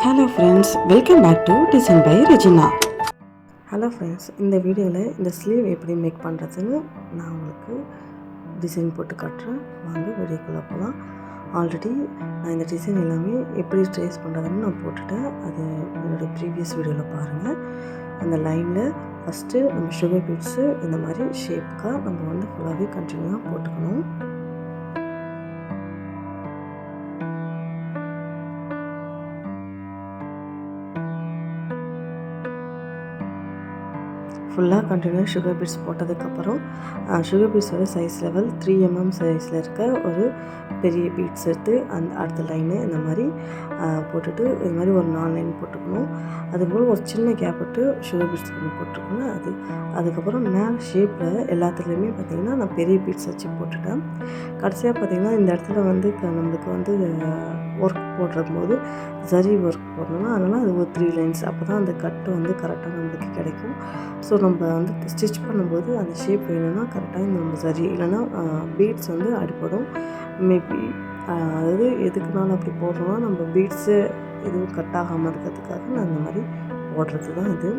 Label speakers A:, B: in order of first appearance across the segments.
A: Hello friends, welcome back to design by Regina. Hello friends, இந்த வீடியோவில் இந்த sleeve எப்படி மேக் பண்ணுறதுன்னு நான் உங்களுக்கு டிசைன் போட்டு காட்டுறேன். வாங்க வீடியோக்குள்ளே போகலாம். ஆல்ரெடி நான் இந்த டிசைன் எல்லாமே எப்படி ட்ரேஸ் பண்ணுறதுன்னு நான் போட்டுட்டேன். அது என்னோடய ப்ரீவியஸ் வீடியோவில் பாருங்கள். அந்த லைனில் ஃபஸ்ட்டு நம்ம சுகர் பீட்ஸு இந்த மாதிரி ஷேப்புக்காக நம்ம வந்து ஃபுல்லாகவே கண்டினியூவாக போட்டுக்கணும். ஃபுல்லாக கண்டினியூஸ் சுகர் பீட்ஸ் போட்டதுக்கப்புறம் சுகர் பீட்ஸோட சைஸ் லெவல் 3 mm சைஸில் இருக்க ஒரு பெரிய பீட்ஸ் எடுத்து அடுத்த லைனு இந்த மாதிரி போட்டுட்டு இது மாதிரி ஒரு 4 லைன் போட்டுக்கணும். அதுபோல் ஒரு சின்ன கேப் விட்டு சுகர் பீட்ஸ் கொஞ்சம் போட்டுருக்கணும். அதுக்கப்புறம் மேலே ஷேப்பில் எல்லாத்துலேயுமே பார்த்திங்கன்னா நான் பெரிய பீட்ஸ் வச்சு போட்டுட்டேன். கடைசியாக பார்த்திங்கன்னா இந்த இடத்துல வந்து நம்மளுக்கு வந்து ஒர்க் போடும்போது ஜரி ஒர்க் போடணும்னா அதனால் அது ஒரு 3 லைன்ஸ் அப்போ தான் அந்த கட்டு வந்து கரெக்டாக நம்மளுக்கு கிடைக்கும். ஸோ நம்ம வந்து ஸ்டிச் பண்ணும்போது அந்த ஷேப் வேணும்னா கரெக்டாக இந்த நம்ம ஜரி இல்லைன்னா பீட்ஸ் வந்து அடிப்படும். மேபி அதாவது எதுக்குனாலும் அப்படி போடுறோம்னா நம்ம பீட்ஸு எதுவும் கட் ஆகாமல் இருக்கிறதுக்காக நான் இந்த மாதிரி போடுறது தான் இது.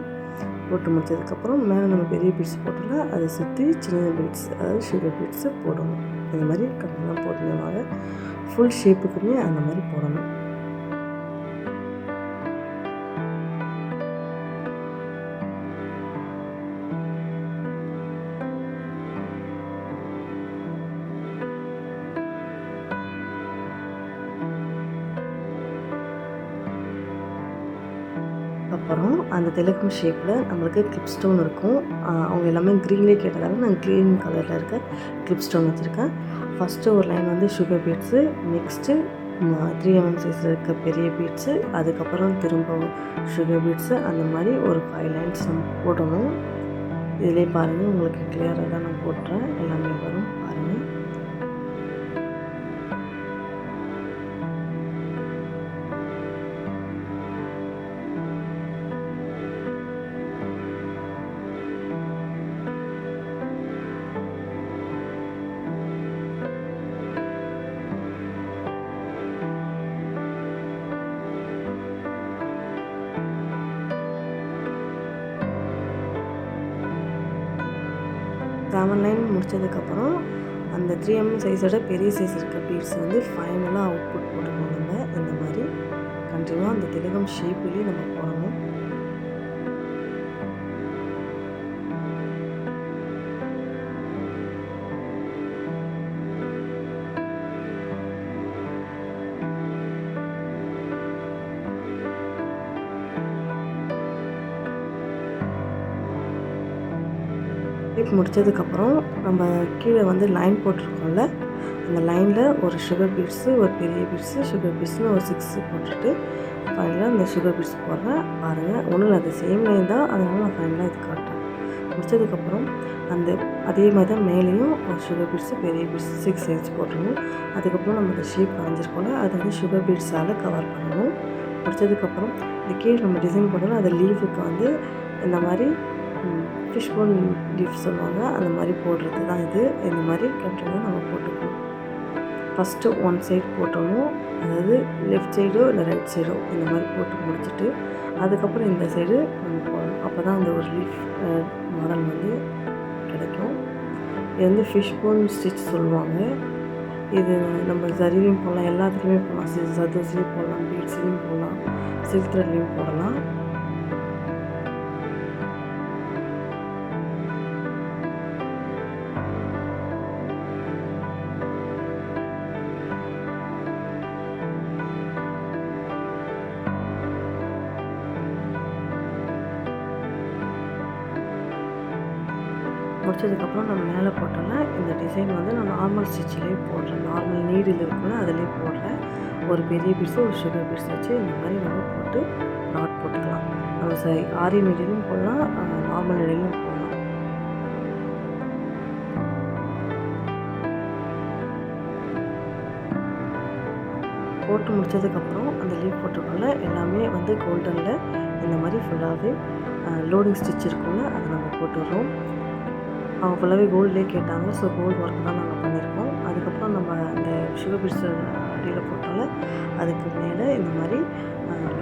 A: போட்டு முடிச்சதுக்கப்புறம் மேலே நம்ம பெரிய பீட்ஸ் போட்டோம்னா அதை சுற்றி சின்ன பீட்ஸ் அதாவது சுகர் பீட்ஸு போடணும். இந்த மாதிரி கண்டிப்பாக போடணுமாக ஃபுல் ஷேப்புக்குமே அந்த மாதிரி போடணும். அப்புறம் அந்த திலகம் ஷேப்பில் நம்மளுக்கு கிளிப் ஸ்டோன் இருக்கும். அவங்க எல்லாமே க்ரீன்லேயே கேட்டதால நான் க்ரீன் கலரில் இருக்க கிளிப் ஸ்டோன் வச்சுருக்கேன். ஃபஸ்ட்டு ஒரு லைன் வந்து சுகர் பீட்ஸு, நெக்ஸ்ட்டு 3 mm சைஸில் இருக்க பெரிய பீட்ஸு, அதுக்கப்புறம் திரும்ப சுகர் பீட்ஸு, அந்த மாதிரி ஒரு 5 லைன்ஸ் நம்ம போடணும். இதிலே பாருங்கள், உங்களுக்கு கிளியராக தான் நான் போட்டுறேன், எல்லாமே வரும் பாருங்கள். செவன் லைன் முடித்ததுக்கப்புறம் அந்த 3 mm சைஸோட பெரிய சைஸ் இருக்க பீட்ஸ் வந்து ஃபைனலாக அவுட்புட் போடணும். நம்ம இந்த மாதிரி கண்டினியூவாக அந்த திலகம் ஷேப்லேயே நம்ம போடணும். முடித்ததுக்கப்புறம் நம்ம கீழே வந்து லைன் போட்டிருக்கோம்ல, அந்த லைனில் ஒரு சுகர் பீட்ஸு, ஒரு பெரிய பீட்ஸு, சுகர் பீட்ஸ்னு ஒரு 6 போட்டுட்டு ஃபைனலாக அந்த சுகர் பீட்ஸ் போடுறேன் பாருங்கள். ஒன்றும் அது சேம் லைன் தான், அதனால் நான் ஃபைனலாக இது காட்டுறேன். முடித்ததுக்கப்புறம் அதே மாதிரி தான் மேலேயும் ஒரு சுகர் பீட்ஸு, பெரிய பீட்ஸ் 6 சைஸ் போட்டுருணும். அதுக்கப்புறம் நம்ம இந்த ஷேப் வரைஞ்சிருக்கோம்ல, அதை வந்து சுகர் பீட்ஸால் கவர் பண்ணணும். முடித்ததுக்கப்புறம் இந்த கீழே நம்ம டிசைன் பண்ணணும். அந்த லீஃபுக்கு வந்து இந்த மாதிரி ஃபிஷ் போன் லீஃப் சொல்லுவாங்க, அந்த மாதிரி போடுறது தான் இது. இந்த மாதிரி கண்டினியூவாக நம்ம போட்டுக்கணும். ஃபஸ்ட்டு ஒன் சைடு போட்டணும், அதாவது லெஃப்ட் சைடோ இல்லை ரைட் சைடோ இந்த மாதிரி போட்டு முடிச்சுட்டு அதுக்கப்புறம் இந்த சைடு நம்ம போடணும். அப்போ தான் அந்த ஒரு லீஃப் மாடல் வந்து கிடைக்கும். இது வந்து ஃபிஷ் போன் ஸ்டிச் சொல்லுவாங்க. இது நம்ம சரிலையும் போடலாம், எல்லாத்துலேயுமே போடலாம். சதோஸ்லேயும் போடலாம், பீட்ஸ்லேயும் போடலாம், சில்க் த்ரெட்லேயும் போடலாம். முடிச்சதுக்கப்புறம் நம்ம மேலே போட்டோம்னா இந்த டிசைன் வந்து நான் நார்மல் ஸ்டிச்சிலே போடுறேன். நார்மல் நீடில் இருக்குன்னா அதிலே போடுறேன். ஒரு பெரிய பீட்ஸு, ஒரு சுகர் பீட்ஸ் வச்சு இந்த மாதிரி நம்ம போட்டு நாட் போட்டுக்கலாம். நம்ம ஆரி நீடிலும் போடலாம், நார்மல் நீடிலும் போடலாம். போட்டு முடித்ததுக்கப்புறம் அந்த லீவ் போட்டிருக்கோம்ல, எல்லாமே வந்து கோல்டனில் இந்த மாதிரி ஃபுல்லாகவே லோடிங் ஸ்டிச் இருக்கும்ல, அதை நம்ம போட்டுடுறோம். அவங்க ஃபுல்லாகவே கோல்ட்லேயே கேட்டாங்க. ஸோ கோல்டு ஒர்க் தான் நாங்கள் பண்ணியிருக்கோம். அதுக்கப்புறம் நம்ம அந்த சுகர் பீட்ஸ் அடியில் போட்டோம்ல, அதுக்கு மேலே இந்த மாதிரி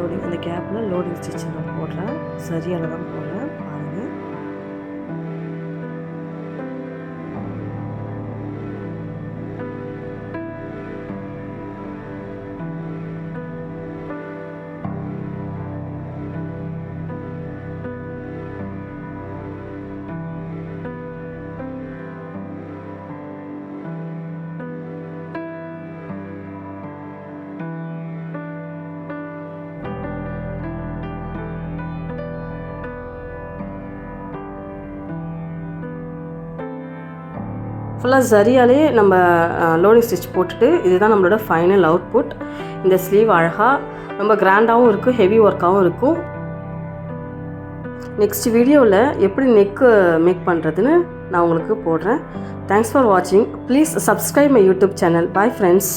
A: லோடிங் அந்த கேப்பில் லோடிங் ஸ்டிச் நான் போடுறேன். சரியால் தான் போடுறேன் பாருங்கள். ஃபுல்லாக சரியாலே நம்ம லோடிங் ஸ்டிச் போட்டுட்டு இதுதான் நம்மளோட ஃபைனல் அவுட்புட். இந்த ஸ்லீவ் அழகாக ரொம்ப கிராண்டாகவும் இருக்கும், ஹெவி ஒர்க்காகவும் இருக்கும். நெக்ஸ்ட் வீடியோவில் எப்படி நெக்கு மேக் பண்ணுறதுன்னு நான் உங்களுக்கு போடுறேன். தேங்க்ஸ் ஃபார் வாட்சிங். Please subscribe my YouTube channel. Bye friends.